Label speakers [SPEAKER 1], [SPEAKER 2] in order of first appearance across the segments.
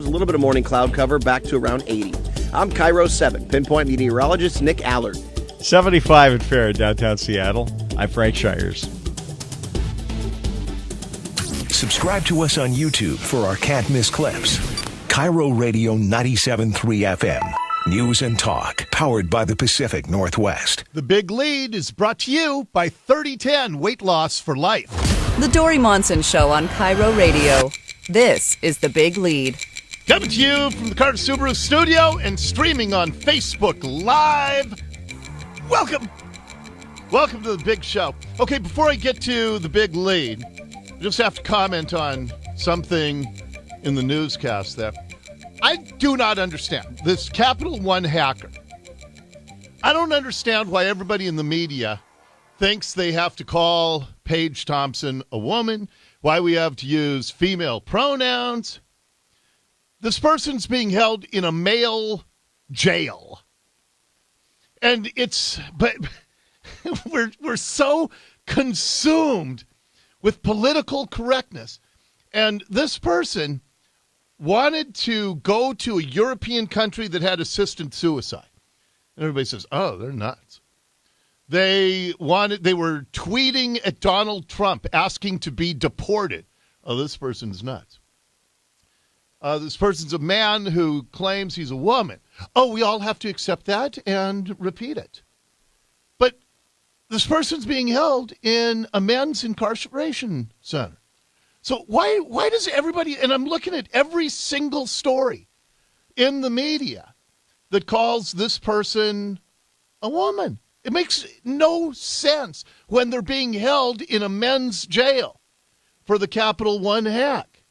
[SPEAKER 1] a little bit of morning cloud cover, back to around 80. I'm KIRO 7, pinpoint meteorologist Nick Allard.
[SPEAKER 2] 75 at Fair in downtown Seattle. I'm Frank Shires.
[SPEAKER 3] Subscribe to us on YouTube for our can't miss clips. KIRO Radio 97.3 FM. News and talk, powered by the Pacific Northwest.
[SPEAKER 4] The Big Lead is brought to you by 3010 Weight Loss for Life.
[SPEAKER 5] The Dori Monson Show on KIRO Radio. This is The Big Lead.
[SPEAKER 4] Coming to you from the Carter Subaru studio and streaming on Facebook Live. Welcome. Welcome to the big show. Okay, before I get to the Big Lead, I just have to comment on something in the newscast there. I do not understand this Capital One hacker. I don't understand why everybody in the media thinks they have to call Paige Thompson a woman, why we have to use female pronouns. This person's being held in a male jail. And but we're so consumed with political correctness. And this person wanted to go to a European country that had assisted suicide. And everybody says, oh, they're nuts. They were tweeting at Donald Trump asking to be deported. Oh, this person's nuts. This person's a man who claims he's a woman. Oh, we all have to accept that and repeat it. But this person's being held in a men's incarceration center. So why does everybody, and I'm looking at every single story in the media that calls this person a woman. It makes no sense when they're being held in a men's jail for the Capital One hack.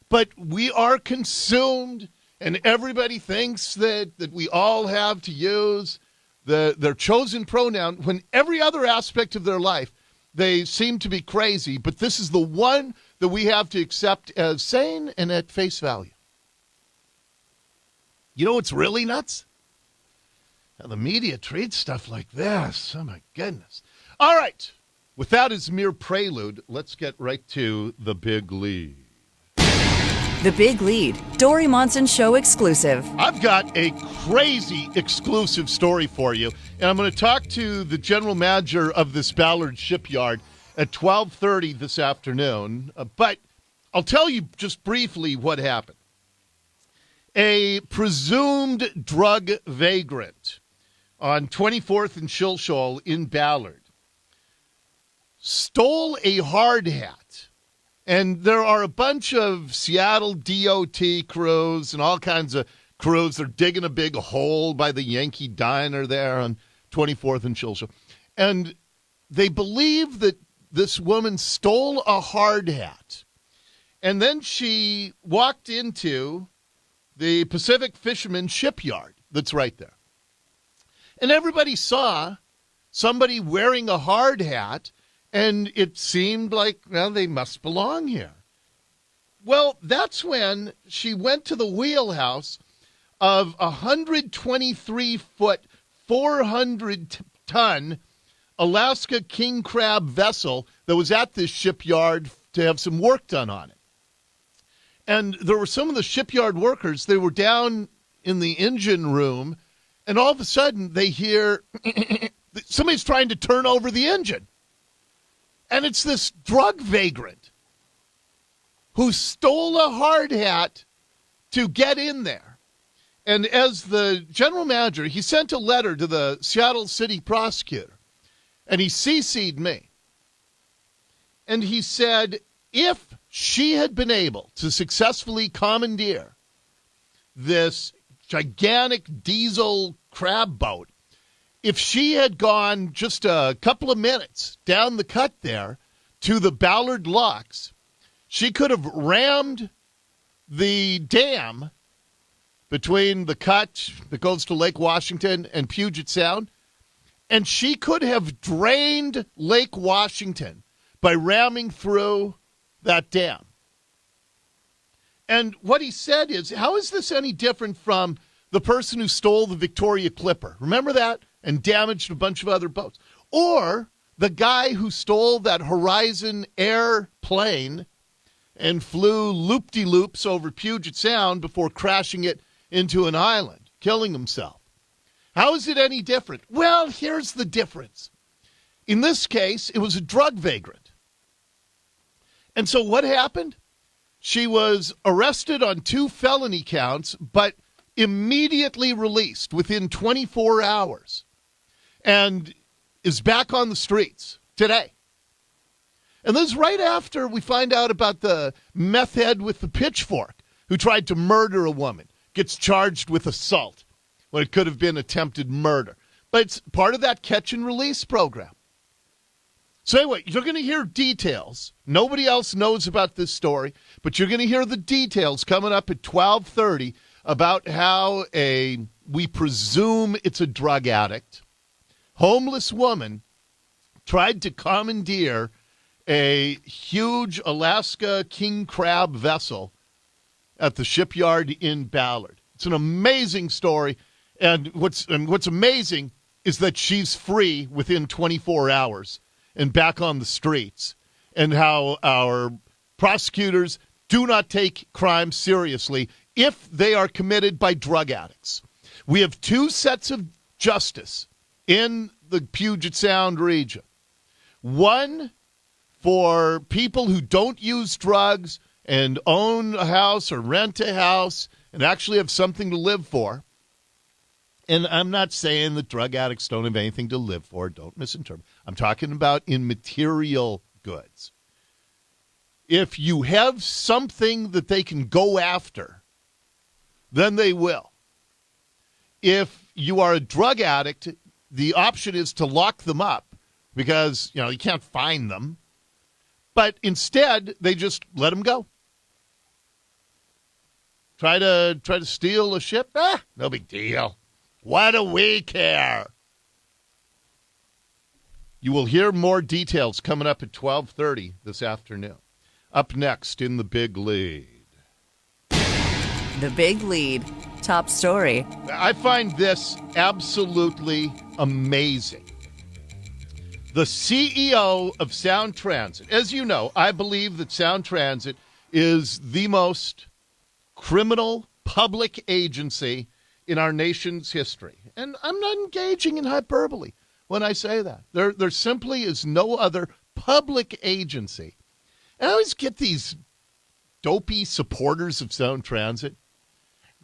[SPEAKER 4] But we are consumed, and everybody thinks that we all have to use their chosen pronoun when every other aspect of their life they seem to be crazy, but this is the one that we have to accept as sane and at face value. You know what's really nuts? How the media treats stuff like this. Oh, my goodness. All right. With that as mere prelude, let's get right to the Big Lead.
[SPEAKER 5] The Big Lead, Dori Monson Show exclusive.
[SPEAKER 4] I've got a crazy exclusive story for you, and I'm going to talk to the general manager of this Ballard Shipyard at 12:30 this afternoon. But I'll tell you just briefly what happened. A presumed drug vagrant on 24th and Shilshole in Ballard stole a hard hat. And there are a bunch of Seattle DOT crews and all kinds of crews. They're digging a big hole by the Yankee Diner there on 24th and Shilshole. And they believe that this woman stole a hard hat. And then she walked into the Pacific Fisherman Shipyard that's right there. And everybody saw somebody wearing a hard hat, and it seemed like, well, they must belong here. Well, that's when she went to the wheelhouse of a 123-foot, 400-ton Alaska king crab vessel that was at this shipyard to have some work done on it. And there were some of the shipyard workers, they were down in the engine room, and all of a sudden they hear somebody's trying to turn over the engine. And it's this drug vagrant who stole a hard hat to get in there. And as the general manager, he sent a letter to the Seattle City prosecutor, and he CC'd me. And he said, if she had been able to successfully commandeer this gigantic diesel crab boat, if she had gone just a couple of minutes down the cut there to the Ballard Locks, she could have rammed the dam between the cut that goes to Lake Washington and Puget Sound, and she could have drained Lake Washington by ramming through that dam. And what he said is, how is this any different from the person who stole the Victoria Clipper? Remember that? And damaged a bunch of other boats. Or the guy who stole that Horizon airplane and flew loop-de-loops over Puget Sound before crashing it into an island, killing himself. How is it any different? Well, here's the difference. In this case, it was a drug vagrant. And so what happened? She was arrested on 2 felony counts, but immediately released within 24 hours and is back on the streets today. And this is right after we find out about the meth head with the pitchfork who tried to murder a woman, gets charged with assault when it could have been attempted murder. But it's part of that catch and release program. So anyway, you're going to hear details. Nobody else knows about this story, but you're going to hear the details coming up at 12:30 about how we presume it's a drug addict, homeless woman tried to commandeer a huge Alaska king crab vessel at the Shipyard in Ballard. It's an amazing story, and what's amazing is that she's free within 24 hours and back on the streets, and how our prosecutors do not take crime seriously if they are committed by drug addicts. We have 2 sets of justice in the Puget Sound region. One for people who don't use drugs and own a house or rent a house and actually have something to live for. And I'm not saying that drug addicts don't have anything to live for. Don't misinterpret. I'm talking about in material goods. If you have something that they can go after, then they will. If you are a drug addict, the option is to lock them up because, you can't find them. But instead, they just let them go. Try to steal a ship? No big deal. What do we care? You will hear more details coming up at 12:30 this afternoon. Up next in the Big Lead.
[SPEAKER 5] The Big Lead. Top story.
[SPEAKER 4] I find this absolutely amazing. The CEO of Sound Transit. As you know, I believe that Sound Transit is the most criminal public agency in our nation's history. And I'm not engaging in hyperbole when I say that. There simply is no other public agency. And I always get these dopey supporters of Sound Transit.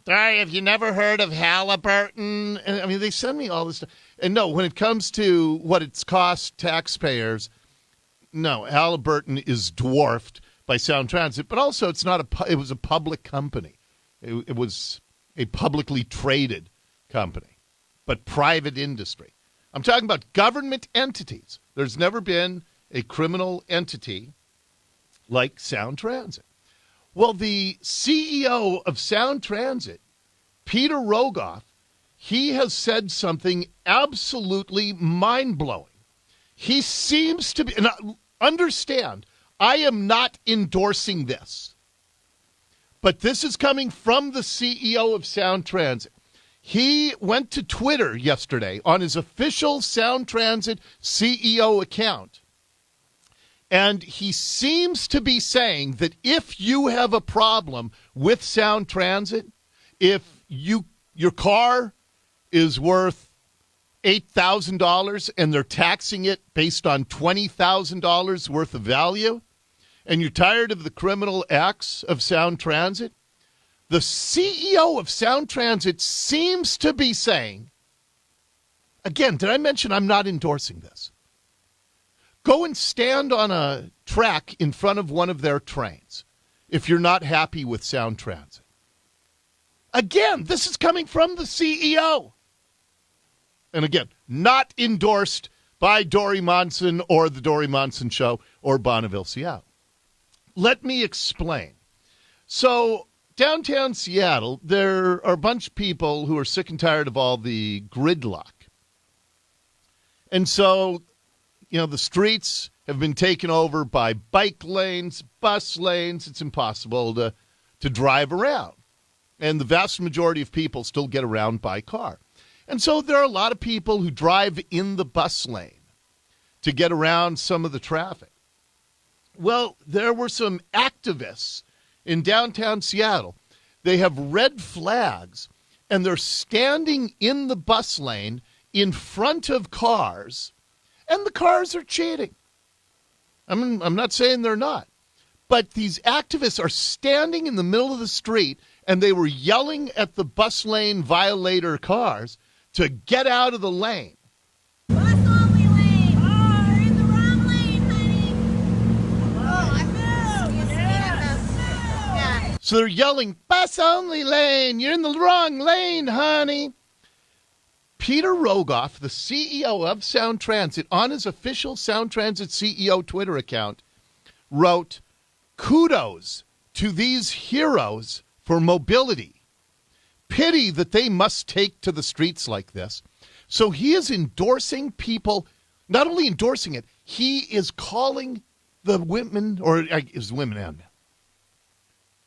[SPEAKER 4] Dori, have you never heard of Halliburton? And, I mean, they send me all this stuff. And no, when it comes to what it's cost taxpayers, no, Halliburton is dwarfed by Sound Transit. But also, it was a public company. It was a publicly traded company, but private industry. I'm talking about government entities. There's never been a criminal entity like Sound Transit. Well, the CEO of Sound Transit, Peter Rogoff, he has said something absolutely mind-blowing. He seems to be, and understand, I am not endorsing this. But this is coming from the CEO of Sound Transit. He went to Twitter yesterday on his official Sound Transit CEO account. And he seems to be saying that if you have a problem with Sound Transit, if your car is worth $8,000 and they're taxing it based on $20,000 worth of value, and you're tired of the criminal acts of Sound Transit, the CEO of Sound Transit seems to be saying, again, did I mention I'm not endorsing this? Go and stand on a track in front of one of their trains if you're not happy with Sound Transit. Again, this is coming from the CEO. And again, not endorsed by Dori Monson or the Dori Monson Show or Bonneville, Seattle. Let me explain. So downtown Seattle, there are a bunch of people who are sick and tired of all the gridlock. And so, the streets have been taken over by bike lanes, bus lanes. It's impossible to drive around. And the vast majority of people still get around by car. And so there are a lot of people who drive in the bus lane to get around some of the traffic. Well, there were some activists in downtown Seattle. They have red flags, and they're standing in the bus lane in front of cars, and the cars are cheating. I'm not saying they're not. But these activists are standing in the middle of the street, and they were yelling at the bus lane violator cars to get out of the lane.
[SPEAKER 6] Bus only lane. Oh, you're in the wrong lane, honey. Oh, I moved. Yeah.
[SPEAKER 4] So they're yelling, bus only lane. You're in the wrong lane, honey. Peter Rogoff, the CEO of Sound Transit, on his official Sound Transit CEO Twitter account, wrote, "Kudos to these heroes for mobility. Pity that they must take to the streets like this." So he is endorsing people, not only endorsing it, he is calling the women, or is women and men.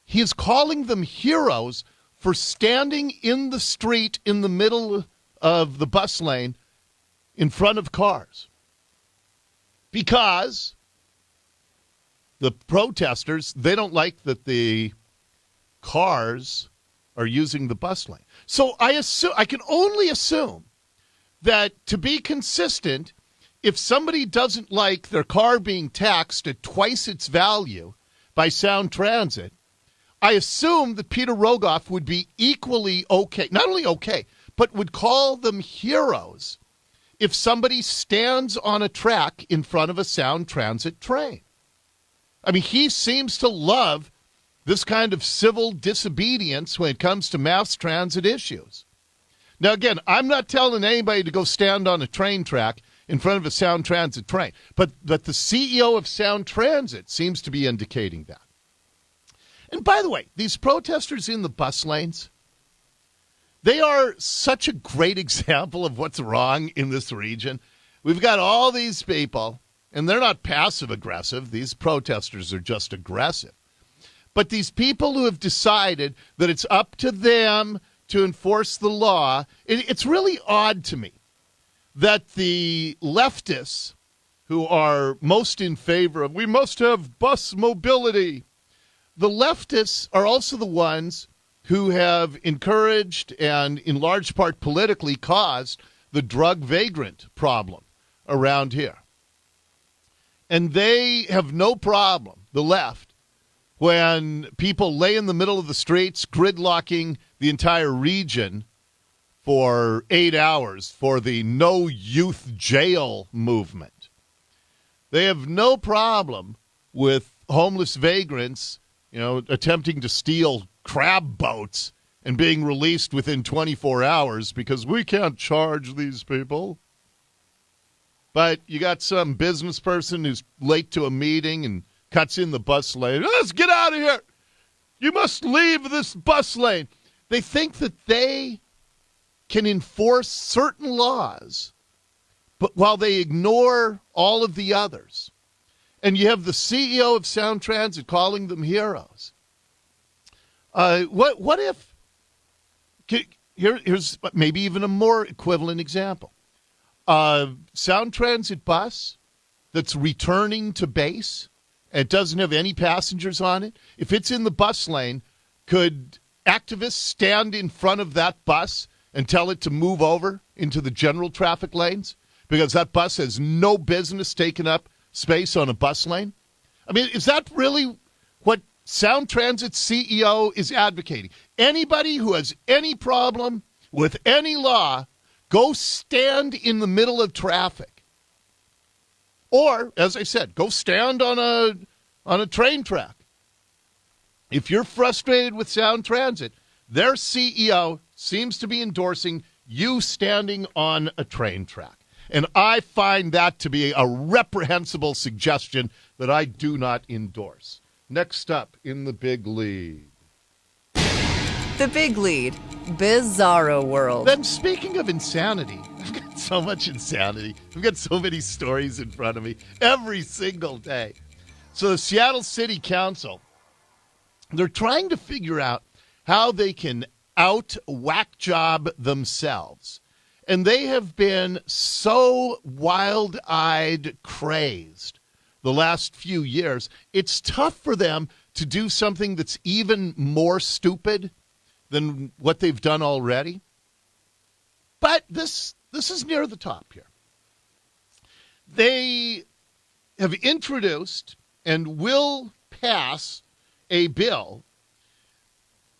[SPEAKER 4] He is calling them heroes for standing in the street in the middle of the bus lane in front of cars. Because the protesters, they don't like that the cars are using the bus lane. So I can only assume that to be consistent, if somebody doesn't like their car being taxed at twice its value by Sound Transit, I assume that Peter Rogoff would be equally okay, not only okay, but would call them heroes if somebody stands on a track in front of a Sound Transit train. I mean, he seems to love this kind of civil disobedience when it comes to mass transit issues. Now, again, I'm not telling anybody to go stand on a train track in front of a Sound Transit train, but the CEO of Sound Transit seems to be indicating that. And by the way, these protesters in the bus lanes, they are such a great example of what's wrong in this region. We've got all these people, and they're not passive-aggressive. These protesters are just aggressive. But these people who have decided that it's up to them to enforce the law, it's really odd to me that the leftists who are most in favor of, we must have bus mobility, the leftists are also the ones who have encouraged and in large part politically caused the drug vagrant problem around here. And they have no problem, the left, when people lay in the middle of the streets gridlocking the entire region for 8 hours for the no youth jail movement. They have no problem with homeless vagrants, attempting to steal crab boats and being released within 24 hours because we can't charge these people. But you got some business person who's late to a meeting and cuts in the bus lane. Let's get out of here. You must leave this bus lane. They think that they can enforce certain laws, but while they ignore all of the others. And you have the CEO of Sound Transit calling them heroes. What if, here's maybe even a more equivalent example. Sound Transit bus that's returning to base and doesn't have any passengers on it, if it's in the bus lane, could activists stand in front of that bus and tell it to move over into the general traffic lanes? Because that bus has no business taking up space on a bus lane? I mean, is that really what Sound Transit CEO is advocating? Anybody who has any problem with any law, go stand in the middle of traffic. Or, as I said, go stand on a train track. If you're frustrated with Sound Transit, their CEO seems to be endorsing you standing on a train track. And I find that to be a reprehensible suggestion that I do not endorse. Next up in the big lead.
[SPEAKER 5] The Big Lead, Bizarro World.
[SPEAKER 4] Then speaking of insanity, I've got so much insanity. I've got so many stories in front of me every single day. So the Seattle City Council, they're trying to figure out how they can out-whack job themselves. And they have been so wild-eyed crazed the last few years, it's tough for them to do something that's even more stupid than what they've done already. But this is near the top here. They have introduced and will pass a bill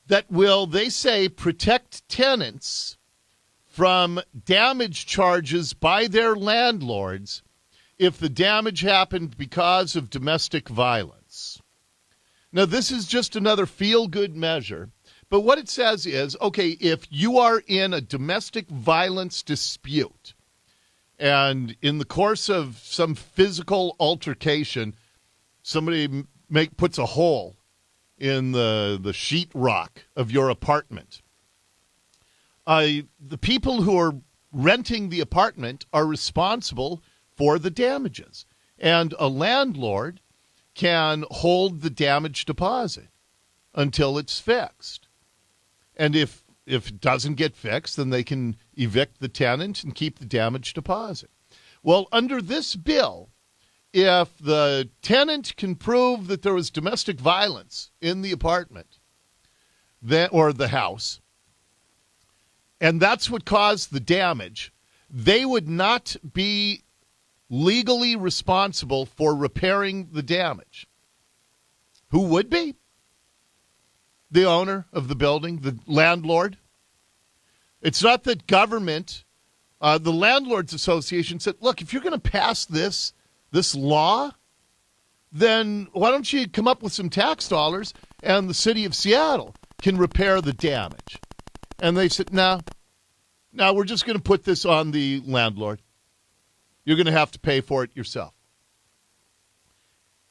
[SPEAKER 4] that will, they say, protect tenants from damage charges by their landlords if the damage happened because of domestic violence. Now, this is just another feel-good measure, but what it says is, okay, if you are in a domestic violence dispute and in the course of some physical altercation, somebody puts a hole in the sheetrock of your apartment, the people who are renting the apartment are responsible for the damages. And a landlord can hold the damage deposit until it's fixed. And if it doesn't get fixed, then they can evict the tenant and keep the damage deposit. Well, under this bill, if the tenant can prove that there was domestic violence in the apartment or the house, and that's what caused the damage, they would not be legally responsible for repairing the damage. Who would be? The owner of the building, the landlord. It's not that government, the Landlords Association said, look, if you're going to pass this law, then why don't you come up with some tax dollars and the city of Seattle can repair the damage? And they said, no, we're just going to put this on the landlord. You're going to have to pay for it yourself.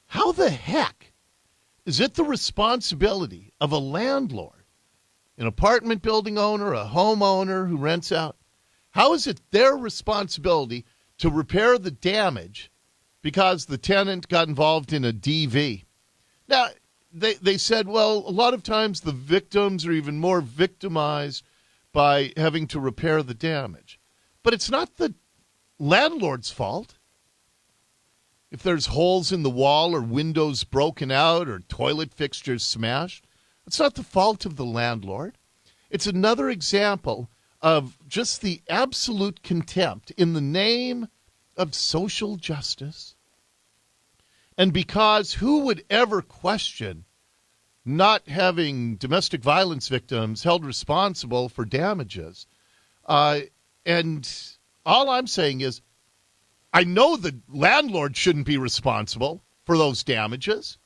[SPEAKER 4] How the heck is it the responsibility of a landlord, an apartment building owner, a homeowner who rents out? How is it their responsibility to repair the damage because the tenant got involved in a DV? Now, they said, well, a lot of times the victims are even more victimized by having to repair the damage. But it's not the landlord's fault. If there's holes in the wall or windows broken out or toilet fixtures smashed, it's not the fault of the landlord. It's another example of just the absolute contempt in the name of social justice. And because who would ever question not having domestic violence victims held responsible for damages? And all I'm saying is, I know the landlord shouldn't be responsible for those damages.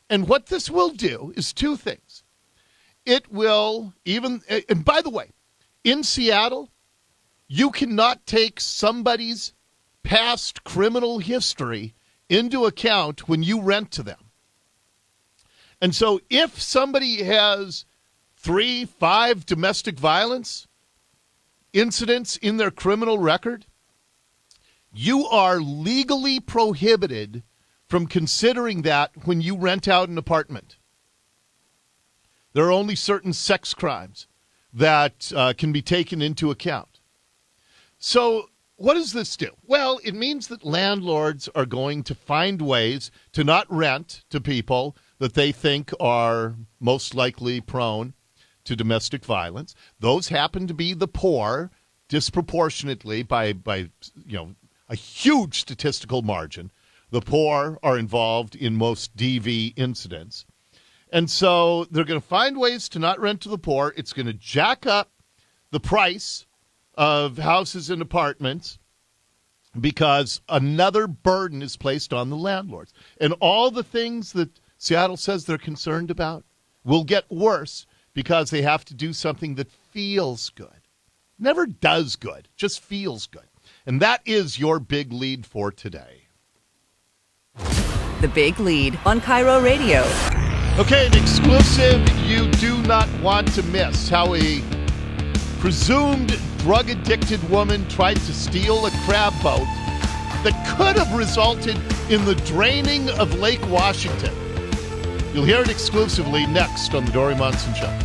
[SPEAKER 4] And what this will do is two things. It will and by the way, in Seattle, you cannot take somebody's past criminal history into account when you rent to them. And so if somebody has 3, 5 domestic violence incidents in their criminal record, you are legally prohibited from considering that when you rent out an apartment. There are only certain sex crimes that can be taken into account. So what does this do? Well, it means that landlords are going to find ways to not rent to people that they think are most likely prone to domestic violence. Those happen to be the poor, disproportionately by a huge statistical margin. The poor are involved in most DV incidents. And so they're going to find ways to not rent to the poor. It's going to jack up the price of houses and apartments because another burden is placed on the landlords. And all the things that Seattle says they're concerned about will get worse because they have to do something that feels good. Never does good, just feels good. And that is your big lead for today.
[SPEAKER 5] The Big Lead on KIRO Radio.
[SPEAKER 4] Okay, an exclusive you do not want to miss. How a presumed drug-addicted woman tried to steal a crab boat that could have resulted in the draining of Lake Washington. You'll hear it exclusively next on the Dori Monson Show.